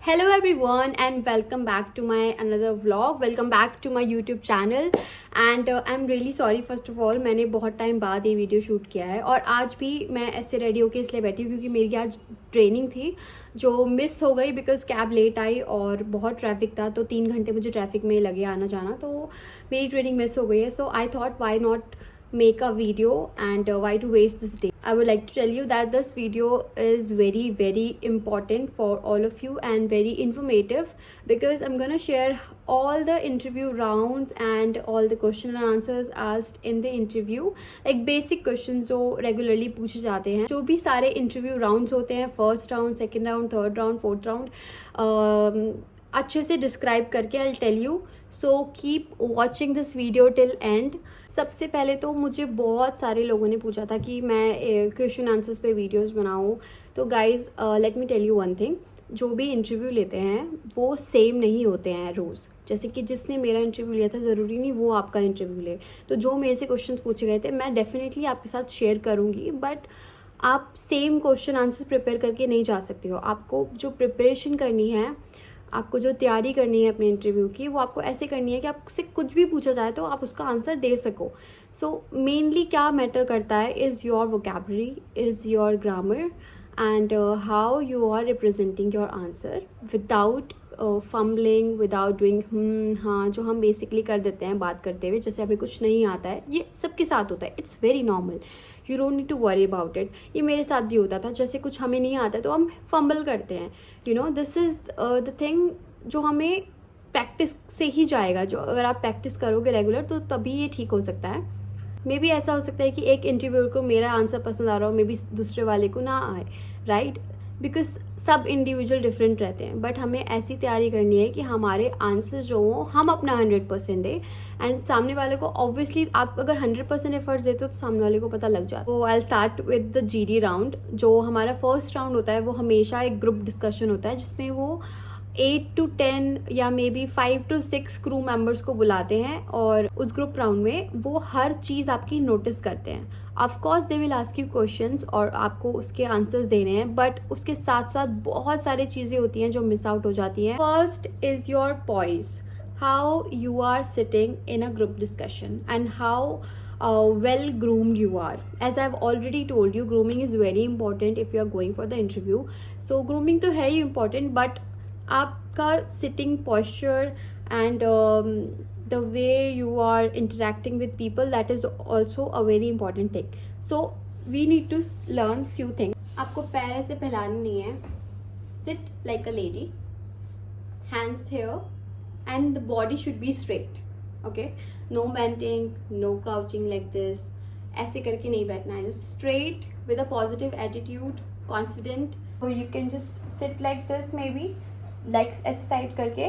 Hello everyone and welcome back to my another vlog. Welcome back to my YouTube channel and I'm really sorry first of all मैंने बहुत time बाद ये video shoot किया है और आज भी मैं ऐसे रेडी होके इसलिए बैठी हूँ क्योंकि मेरी आज ट्रेनिंग थी जो मिस हो गई बिकॉज कैब लेट आई और बहुत ट्रैफिक था तो 3 घंटे मुझे ट्रैफिक में लगे आना जाना तो मेरी ट्रेनिंग मिस हो गई है. So I thought why not make a video and why to waste this day. I would like to tell you that this video is very important for all of you and very informative because I'm gonna share all the interview rounds and all the question and answers asked in the interview, like basic questions जो regularly पूछे जाते हैं. जो भी सारे interview rounds होते हैं, first round, second round, third round, fourth round, अच्छे से डिस्क्राइब करके I'll tell you. So keep watching this video till end. सबसे पहले तो मुझे बहुत सारे लोगों ने पूछा था कि मैं क्वेश्चन आंसर्स पे वीडियोस बनाऊँ. तो guys let me tell you one thing, जो भी इंटरव्यू लेते हैं वो सेम नहीं होते हैं रोज़. जैसे कि जिसने मेरा इंटरव्यू लिया था ज़रूरी नहीं वो आपका इंटरव्यू ले. तो जो मेरे से क्वेश्चन पूछे गए थे मैं डेफिनेटली आपके साथ शेयर करूँगी, बट आप सेम क्वेश्चन आंसर्स प्रिपेयर करके नहीं जा सकते हो. आपको जो प्रिपरेशन करनी है, आपको जो तैयारी करनी है अपने इंटरव्यू की, वो आपको ऐसे करनी है कि आपसे कुछ भी पूछा जाए तो आप उसका आंसर दे सको. सो मेनली क्या मैटर करता है is your vocabulary, is your grammar and how you are representing your answer without fumbling, without doing हाँ, जो हम बेसिकली कर देते हैं बात करते हुए जैसे हमें कुछ नहीं आता है. ये सबके साथ होता है, it's very normal, you don't need to worry about it. ये मेरे साथ भी होता था, जैसे कुछ हमें नहीं आता है तो हम फंबल करते हैं. You know this is the thing जो हमें प्रैक्टिस से ही जाएगा. जो अगर आप प्रैक्टिस करोगे रेगुलर तो तभी ये ठीक हो सकता है. मे बी ऐसा हो सकता है कि एक इंटरव्यूअर को मेरा आंसर पसंद आ रहा हो, मे बी दूसरे वाले को ना आए, राइट? बिकॉज सब इंडिविजुअल डिफरेंट रहते हैं. बट हमें ऐसी तैयारी करनी है कि हमारे आंसर्स जो हों हम अपना 100% दें एंड सामने वाले को ऑब्वियसली आप अगर 100% एफर्ट्स देते हो तो सामने वाले को पता लग जाता है. तो I start with the GD round. जो हमारा फर्स्ट राउंड होता है वो हमेशा एक ग्रुप डिस्कशन होता है जिसमें वो 8 to 10 या may be 5 to 6 crew members को बुलाते हैं और उस ग्रुप राउंड में वो हर चीज़ आपकी नोटिस करते हैं. Of course they will ask you questions और आपको उसके आंसर्स देने हैं, बट उसके साथ साथ बहुत सारी चीज़ें होती हैं जो मिस आउट हो जाती हैं. First is your poise, how you are sitting in a group discussion and how well groomed you are. As I've already told you, grooming is very important if you are going for the interview. So grooming तो है ही important, but आपका sitting posture and the way you are interacting with people, that is also a very important thing. So we need to learn few thing. आपको पैर ऐसे फैलाने नहीं है. Sit like a lady, hands here and the body should be straight. Okay, no bending, no crouching like this. ऐसे करके नहीं बैठना है, just straight with a positive attitude, confident. You can just sit like this, may be legs ऐसे side करके.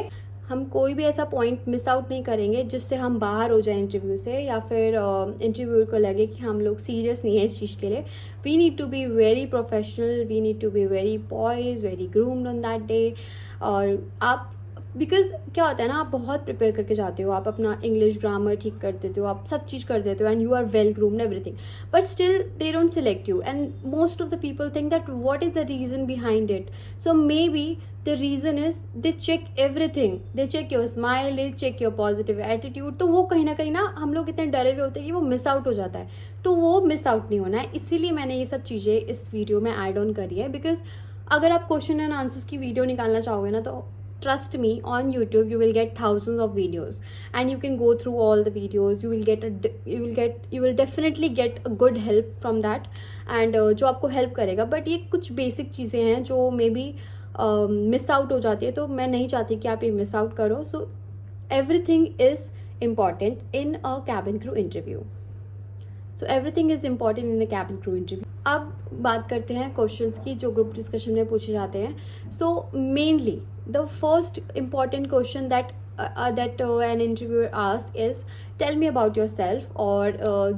हम कोई भी ऐसा पॉइंट मिस आउट नहीं करेंगे जिससे हम बाहर हो जाए इंटरव्यू से या फिर इंटरव्यूअर को लगे कि हम लोग सीरियस नहीं है इस चीज़ के लिए. We need to be very professional, we need to be very poised, very groomed on that day. और आप बिकॉज क्या होता है ना, आप बहुत प्रिपेयर करके जाते हो, आप अपना इंग्लिश ग्रामर ठीक कर देते हो, आप सब चीज़ कर देते हो and you are well groomed everything, but still they don't select you and most of the people think that what is the reason behind it. So maybe the reason is they check everything, they check your smile, they check your positive attitude. तो वो कहीं ना हम लोग इतने डरे हुए होते हैं कि वो मिस आउट हो जाता है. तो वो मिस आउट नहीं होना है, इसीलिए मैंने ये सब चीज़ें इस वीडियो में ऐड ऑन करी है. बिकॉज अगर आप क्वेश्चन एंड आंसर्स की वीडियो निकालना चाहोगे ना, तो trust me, on YouTube you will get thousands of videos and you can go through all the videos. You will definitely get a good help from that and जो आपको help करेगा. but ये कुछ basic चीज़ें हैं जो maybe miss out हो जाती है, तो मैं नहीं चाहती कि आप ये miss out करो. so everything is important in a cabin crew interview. So everything is important in a cabin crew interview. अब बात करते हैं क्वेश्चंस की जो ग्रुप डिस्कशन में पूछे जाते हैं. So mainly the first important question that an interviewer asks is tell me about yourself or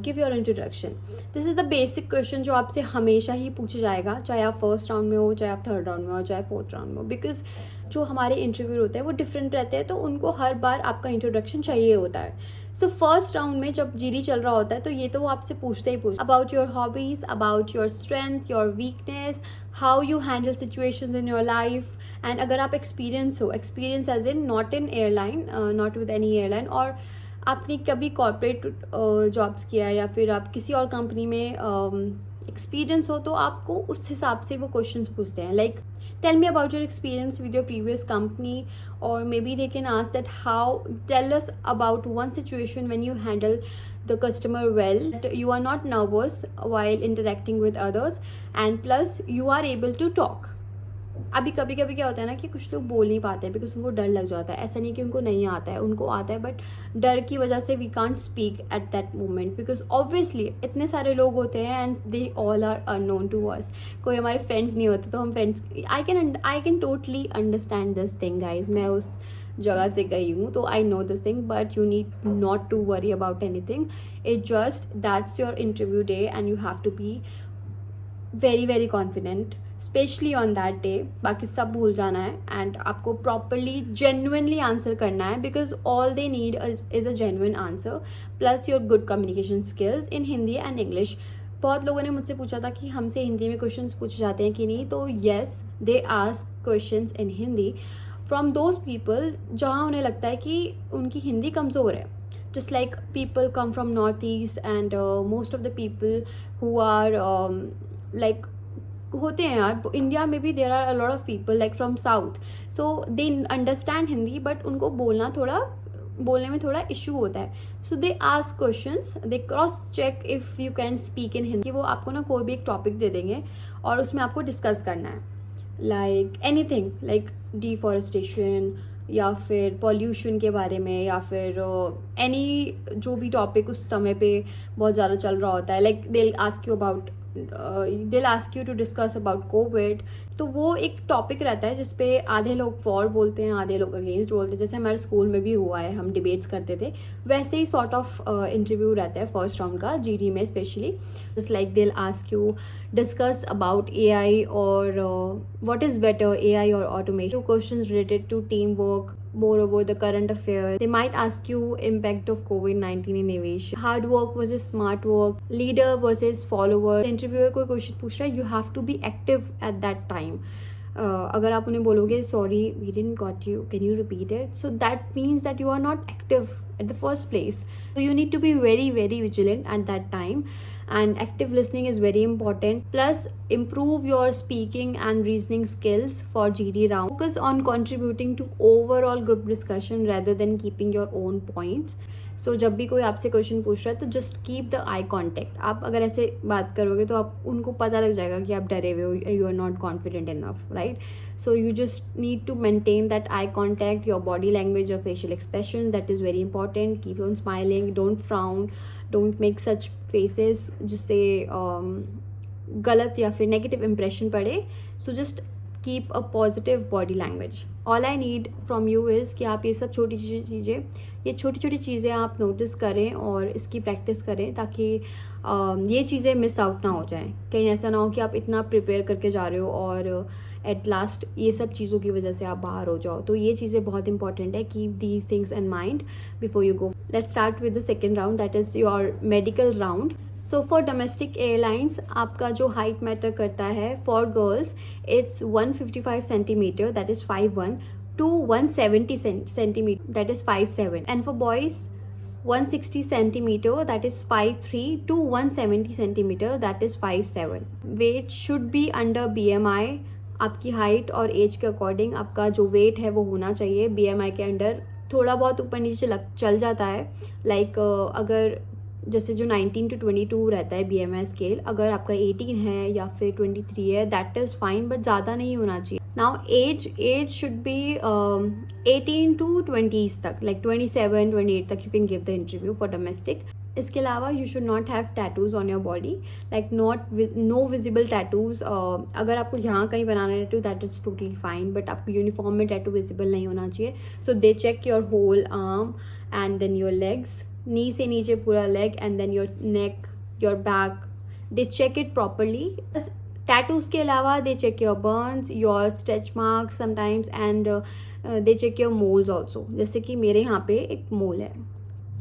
give your introduction. This is the basic question जो आपसे हमेशा ही पूछा जाएगा, चाहे आप फर्स्ट राउंड में हो, चाहे आप थर्ड राउंड में हो, चाहे फोर्थ राउंड में हो. बिकॉज जो हमारे इंटरव्यू होते हैं वो डिफरेंट रहते हैं, तो उनको हर बार आपका इंट्रोडक्शन चाहिए होता है. सो फर्स्ट राउंड में जब जीडी चल रहा होता है तो ये तो वो आपसे पूछते ही पूछते about your hobbies, about your strength, your weakness, how you handle situations in your life, and अगर आप एक्सपीरियंस हो, experience as in not in airline, not with any airline, और आपने कभी कॉर्पोरेट जॉब्स किया या फिर आप किसी और कंपनी में एक्सपीरियंस हो, तो आपको उस हिसाब से वो क्वेश्चंस पूछते हैं, like tell me about your experience with your previous company, or maybe they can ask that tell us about one situation when you handle the customer well, that you are not nervous while interacting with others, and plus you are able to talk. अभी कभी कभी क्या होता है ना कि कुछ लोग बोल नहीं पाते बिकॉज उनको डर लग जाता है. ऐसा नहीं कि उनको नहीं आता है, उनको आता है, बट डर की वजह से we can't speak at that moment because obviously इतने सारे लोग होते हैं and they all are unknown to us. कोई हमारे फ्रेंड्स नहीं होते तो हम friends, I can totally understand this thing guys. मैं उस जगह से गई हूँ तो I know this thing, but you need not to worry about anything. It just that's your interview day and you have to be very very confident specially on that day. बाकी सब भूल जाना है एंड आपको properly genuinely answer करना है because all they need is a genuine answer plus your good communication skills in Hindi and English. बहुत लोगों ने मुझसे पूछा था कि हमसे हिंदी में क्वेश्चंस पूछे जाते हैं कि नहीं, तो yes they ask questions in Hindi from those people जहाँ उन्हें लगता है कि उनकी हिंदी कमज़ोर है. Just like people come from northeast and most of the people who are like होते हैं यार इंडिया में भी there are a lot of people like from south, so they understand Hindi but उनको बोलने में थोड़ा इशू होता है. So they ask questions, they cross check if you can speak in Hindi. वो आपको ना कोई भी एक टॉपिक दे देंगे और उसमें आपको डिस्कस करना है लाइक एनीथिंग, लाइक डिफॉरेस्टेशन या फिर पॉल्यूशन के बारे में या फिर एनी जो भी टॉपिक उस समय पे बहुत ज़्यादा चल रहा होता है. Like they ask you about they'll ask you to discuss about COVID. तो वो एक टॉपिक रहता है जिसपे आधे लोग फॉर बोलते हैं, आधे लोग अगेंस्ट बोलते हैं. जैसे हमारे स्कूल में भी हुआ है, हम डिबेट्स करते थे, वैसे ही सॉर्ट ऑफ इंटरव्यू रहता है फर्स्ट राउंड का जीडी में specially. Just like they'll ask you discuss about AI or what is better, AI or automation. Questions related to teamwork, moreover the current affairs. They might ask you impact of COVID-19 in aviation, hard work versus smart work, leader versus follower. Interviewer कोई question पूछ रहा है, you have to be active at that time. अगर आप उन्हें बोलोगे sorry we didn't got you, can you repeat it, so that means that you are not active at the first place. So you need to be very very vigilant at that time, and active listening is very important. Plus improve your speaking and reasoning skills for GD round. Focus on contributing to overall group discussion rather than keeping your own points. So जब भी कोई आपसे question पूछ रहा है तो just keep the eye contact. आप अगर ऐसे बात करोगे तो आप उनको पता लग जाएगा कि आप डरे हुए हो, you are not confident enough, right. So you just need to maintain that eye contact, your body language, your facial expressions, that is very important. Keep on smiling, don't frown, don't make such faces जिससे गलत या फिर negative impression पड़े. So just keep a positive body language. All I need from you is कि आप ये सब छोटी छोटी चीज़ें आप नोटिस करें और इसकी प्रैक्टिस करें ताकि ये चीज़ें मिस आउट ना हो जाएं. कहीं ऐसा ना हो कि आप इतना प्रिपेयर करके जा रहे हो और एट लास्ट ये सब चीज़ों की वजह से आप बाहर हो जाओ. तो ये चीज़ें बहुत इंपॉर्टेंट है. Keep these things in mind before you go. Let's start with the second round, that is your medical round. So for domestic airlines आपका जो हाइट मैटर करता है. For girls it's 155 centimetre, that is 5'1", to 170 centimeter, that is 5'7", and for boys 160 centimeter, that is 5'3", to 170 centimeter, that is 5'7". weight should be under BMI. आपकी height और as के according आपका जो wait है वो होना चाहिए BMI के अंडर. थोड़ा बहुत ऊपर नीचे चल जाता है, लाइक अगर जैसे जो 19 to 22 रहता है BMI स्केल, अगर आपका 18 है या फिर 23 है, दैट इज़ फाइन, बट ज़्यादा नहीं होना चाहिए. Now age should be 18 to 20s तक, लाइक 27 28 तक you can give the interview for domestic. इसके अलावा you should not have tattoos on your body, like no visible tattoos. अगर आपको यहाँ कहीं बनाना है tattoo, that is totally fine, but आपको यूनिफॉर्म में टैटू विजिबल नहीं होना चाहिए. So they check your whole arm and then your legs, knee से नीचे पूरा leg, and then your neck, your back, they check it properly. Tattoos के अलावा they check your burns, your stretch mark sometimes, and they check your moles also. जैसे कि मेरे यहाँ पे एक मोल है,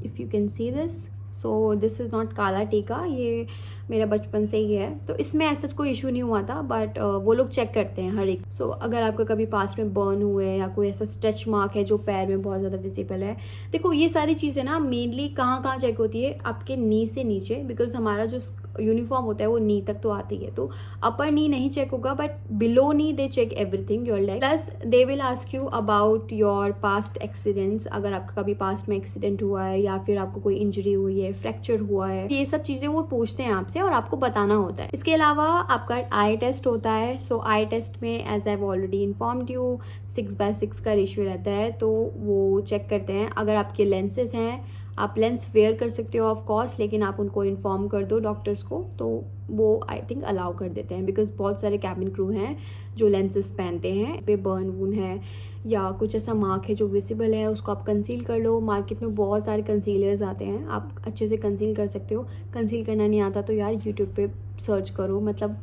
if you can see this, so this is not काला टीका, ये मेरा बचपन से ही है, तो इसमें ऐसा कोई इशू नहीं हुआ था, बट वो लोग चेक करते हैं हर एक। सो अगर आपका कभी पास में बर्न हुए या कोई ऐसा स्ट्रेच मार्क है जो पैर में बहुत ज़्यादा विजिबल है, देखो ये सारी चीज़ें ना मेनली कहाँ कहाँ चेक होती है, आपके नी से नीचे, बिकॉज हमारा जो यूनिफॉर्म होता है वो नी तक तो आती है, तो अपर नी नहीं चेक होगा, but below knee they check everything your leg. Plus they will ask you about your past accidents, अगर आपका कभी पास्ट में एक्सीडेंट हुआ है या फिर आपको कोई इंजरी हुई है, फ्रैक्चर हुआ है, ये सब चीज़ें वो पूछते हैं आपसे और आपको बताना होता है। इसके अलावा आपका आई टेस्ट होता है। सो आई टेस्ट में as I already informed you 6/6 का रेशियो रहता है, तो वो चेक करते हैं। अगर आपके लेंसेज हैं, आप लेंस वेयर कर सकते हो ऑफ कोर्स, लेकिन आप उनको इन्फॉर्म कर दो डॉक्टर्स को, तो वो आई थिंक अलाउ कर देते हैं, बिकॉज बहुत सारे कैबिन क्रू हैं जो लेंसेज पहनते हैं। पे बर्न वून है या कुछ ऐसा मार्क है जो विजिबल है, उसको आप कंसील कर लो। मार्केट में बहुत सारे कंसीलर्स आते हैं, आप अच्छे से कंसील कर सकते हो। कंसील करना नहीं आता तो यार यूट्यूब पे सर्च करो, मतलब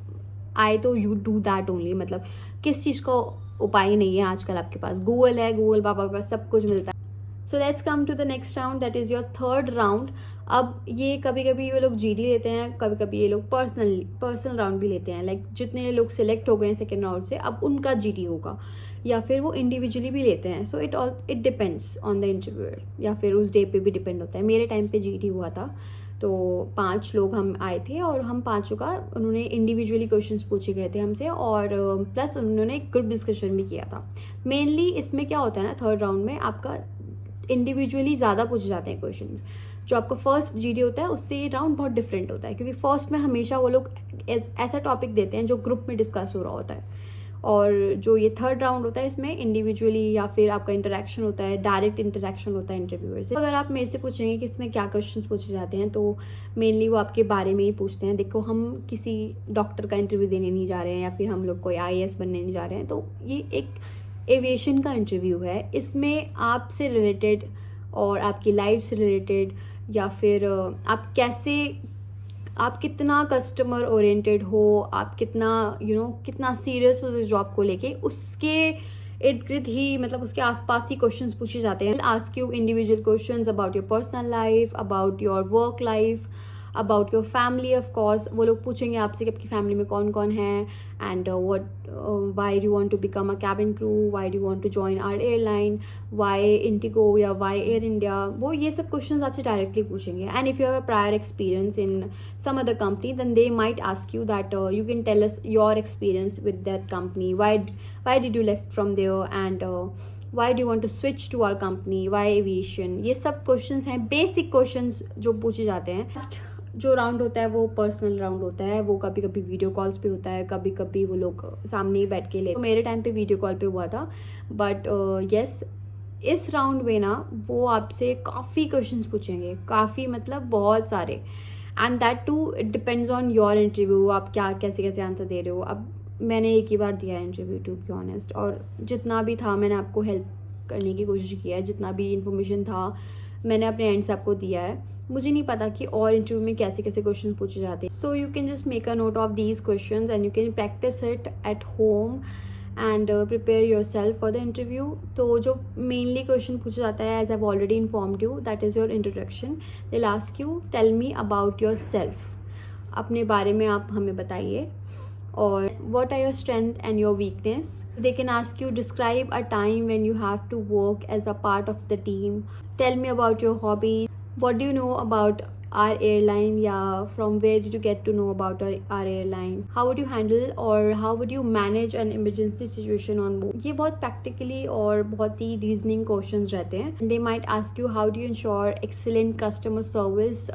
आई तो यू डू दैट ओनली, मतलब किस चीज़ का उपाय नहीं है आजकल आपके पास, गूगल है, गूगल पापा के पास सब कुछ मिलता है। So let's come to the next round, that is your third round. अब ये कभी कभी ये लोग जीडी लेते हैं, कभी कभी ये लोग पर्सनल राउंड भी लेते हैं। लाइक जितने लोग सिलेक्ट हो गए हैं सेकेंड राउंड से, अब उनका जीडी होगा, या फिर वो इंडिविजुअली भी लेते हैं। So it depends on the interviewer, या फिर उस डे पे भी डिपेंड होता है। मेरे टाइम पे जीडी हुआ था, तो 5 लोग हम आए थे और हम पाँचों का उन्होंने इंडिविजुअली क्वेश्चंस पूछे गए थे हमसे, और प्लस उन्होंने एक ग्रुप डिस्कशन भी किया था। मेनली इसमें क्या होता है ना, थर्ड राउंड में आपका इंडिविजुअली ज़्यादा पूछे जाते हैं क्वेश्चंस। जो आपका फर्स्ट जीडी होता है उससे ये राउंड बहुत डिफरेंट होता है, क्योंकि फर्स्ट में हमेशा वो लोग ऐसा टॉपिक देते हैं जो ग्रुप में डिस्कस हो रहा होता है, और जो ये थर्ड राउंड होता है इसमें इंडिविजुअली या फिर आपका इंटरेक्शन होता है, डायरेक्ट इंटरेक्शन होता है इंटरव्यूअर से। अगर आप मेरे से पूछेंगे कि इसमें क्या क्वेश्चंस पूछे जाते हैं, तो मेनली वो आपके बारे में ही पूछते हैं। देखो, हम किसी डॉक्टर का इंटरव्यू देने नहीं जा रहे हैं, या फिर हम लोग कोई IAS बनने नहीं जा रहे हैं, तो ये एक एविएशन का इंटरव्यू है। इसमें आपसे रिलेटेड और आपकी लाइफ से रिलेटेड, या फिर आप कितना कस्टमर ओरिएंटेड हो, आप कितना कितना सीरियस हो इस जॉब को लेके, उसके इर्द गिर्द ही, मतलब उसके आसपास ही क्वेश्चंस पूछे जाते हैं। Ask you individual questions about your personal life, about your work life, about your family. Of course वो लोग पूछेंगे आपसे कि आपकी फैमिली में कौन कौन है, and why do want to become a cabin crew, why do want to join our airline, why IndiGo या वाई एयर इंडिया। वो ये सब क्वेश्चंस आपसे डायरेक्टली पूछेंगे। And if you have a prior experience in some other company, then they might ask you that you can tell us your experience with that company, why did you left from there, and why do you want to switch to our company, why aviation। ये सब questions हैं, basic questions जो पूछे जाते हैं। Next जो round होता है वो पर्सनल राउंड होता है, वो कभी कभी वीडियो कॉल्स पे होता है, कभी कभी वो लोग सामने ही बैठ के ले। तो मेरे टाइम पे वीडियो कॉल पे हुआ था, बट यस इस राउंड में ना वो आपसे काफ़ी क्वेश्चंस पूछेंगे, काफ़ी मतलब बहुत सारे, and that too it depends on your interview, आप क्या कैसे आंसर दे रहे हो। अब मैंने एक ही बार दिया है इंटरव्यू, टू बी ऑनेस्ट, और जितना भी था मैंने आपको हेल्प करने की कोशिश किया है, जितना भी इन्फॉर्मेशन था मैंने अपने एंड से आपको दिया है। मुझे नहीं पता कि और इंटरव्यू में कैसे क्वेश्चन पूछे जाते हैं। So you can just make a note of these questions and you can practice it at home and prepare yourself for the interview. तो जो मेनली क्वेश्चन पूछा जाता है, as I already informed you, that is your introduction. They will ask you tell me about yourself, अपने बारे में आप हमें बताइए, और what are your strength and your weakness. They can ask you describe a time when you have to work as a part of the team. Tell me about your hobby. What do you know about our airline? Yeah, from where did you get to know about our airline? How would you handle or how would you manage an emergency situation on board? ये बहुत practically और बहुत ही reasoning questions रहते हैं. They might ask you how do you ensure excellent customer service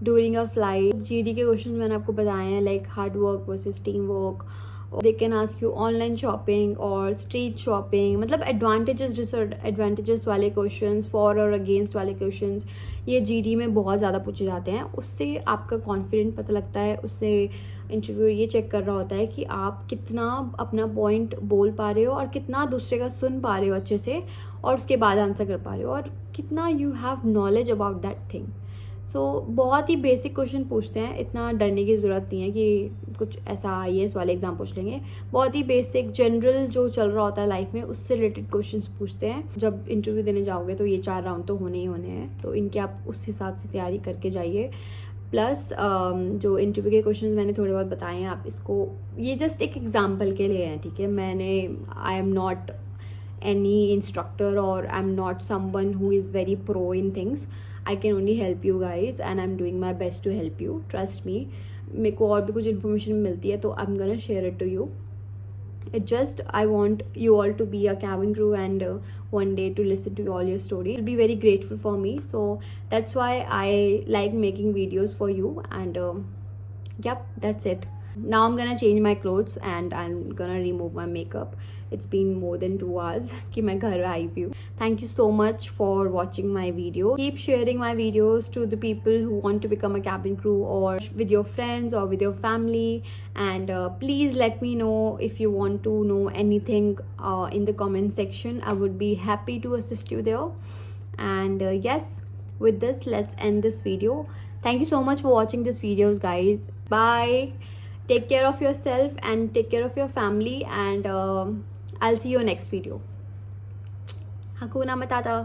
during a flight. GD के question मैंने आपको बताए हैं, like hard work versus team work. They can ask you online shopping और स्ट्रीट शॉपिंग, मतलब advantages disadvantages वाले questions, for और against वाले क्वेश्चंस, ये GD में बहुत ज़्यादा पूछे जाते हैं। उससे आपका कॉन्फिडेंट पता लगता है, उससे इंटरव्यू ये चेक कर रहा होता है कि आप कितना अपना पॉइंट बोल पा रहे हो और कितना दूसरे का सुन पा रहे हो अच्छे से, और उसके बाद आंसर कर पा रहे हो, और कितना you have knowledge about that thing. So बहुत ही बेसिक क्वेश्चन पूछते हैं, इतना डरने की ज़रूरत नहीं है कि कुछ ऐसा IAS वाले एग्ज़ाम पूछ लेंगे। बहुत ही बेसिक जनरल जो चल रहा होता है लाइफ में उससे रिलेटेड क्वेश्चंस पूछते हैं। जब इंटरव्यू देने जाओगे तो ये 4 राउंड तो होने ही होने हैं, तो इनके आप उस हिसाब से तैयारी करके जाइए। प्लस जो इंटरव्यू के क्वेश्चंस मैंने थोड़े बहुत बताए हैं, आप इसको, ये जस्ट एक एग्जांपल के लिए हैं, ठीक है। I am not any instructor or I'm not someone who is very pro in things. I can only help you guys and I'm doing my best to help you, trust me. मेरे को और भी कुछ information मिलती है तो I'm gonna share it to you. It just, I want you all to be a cabin crew and one day to listen to all your story. You'll be very grateful for me, so that's why I like making videos for you. And yep, that's it. Now I'm gonna change my clothes and I'm gonna remove my makeup. It's been more than 2 hours कि मैं घर आई भी हूँ. Thank you so much for watching my video. Keep sharing my videos to the people who want to become a cabin crew, or with your friends or with your family. And please let me know if you want to know anything in the comment section. I would be happy to assist you there. And yes, with this, let's end this video. Thank you so much for watching this videos, guys. Bye. Take care of yourself and take care of your family, and I'll see you next video. Hakuna Matata.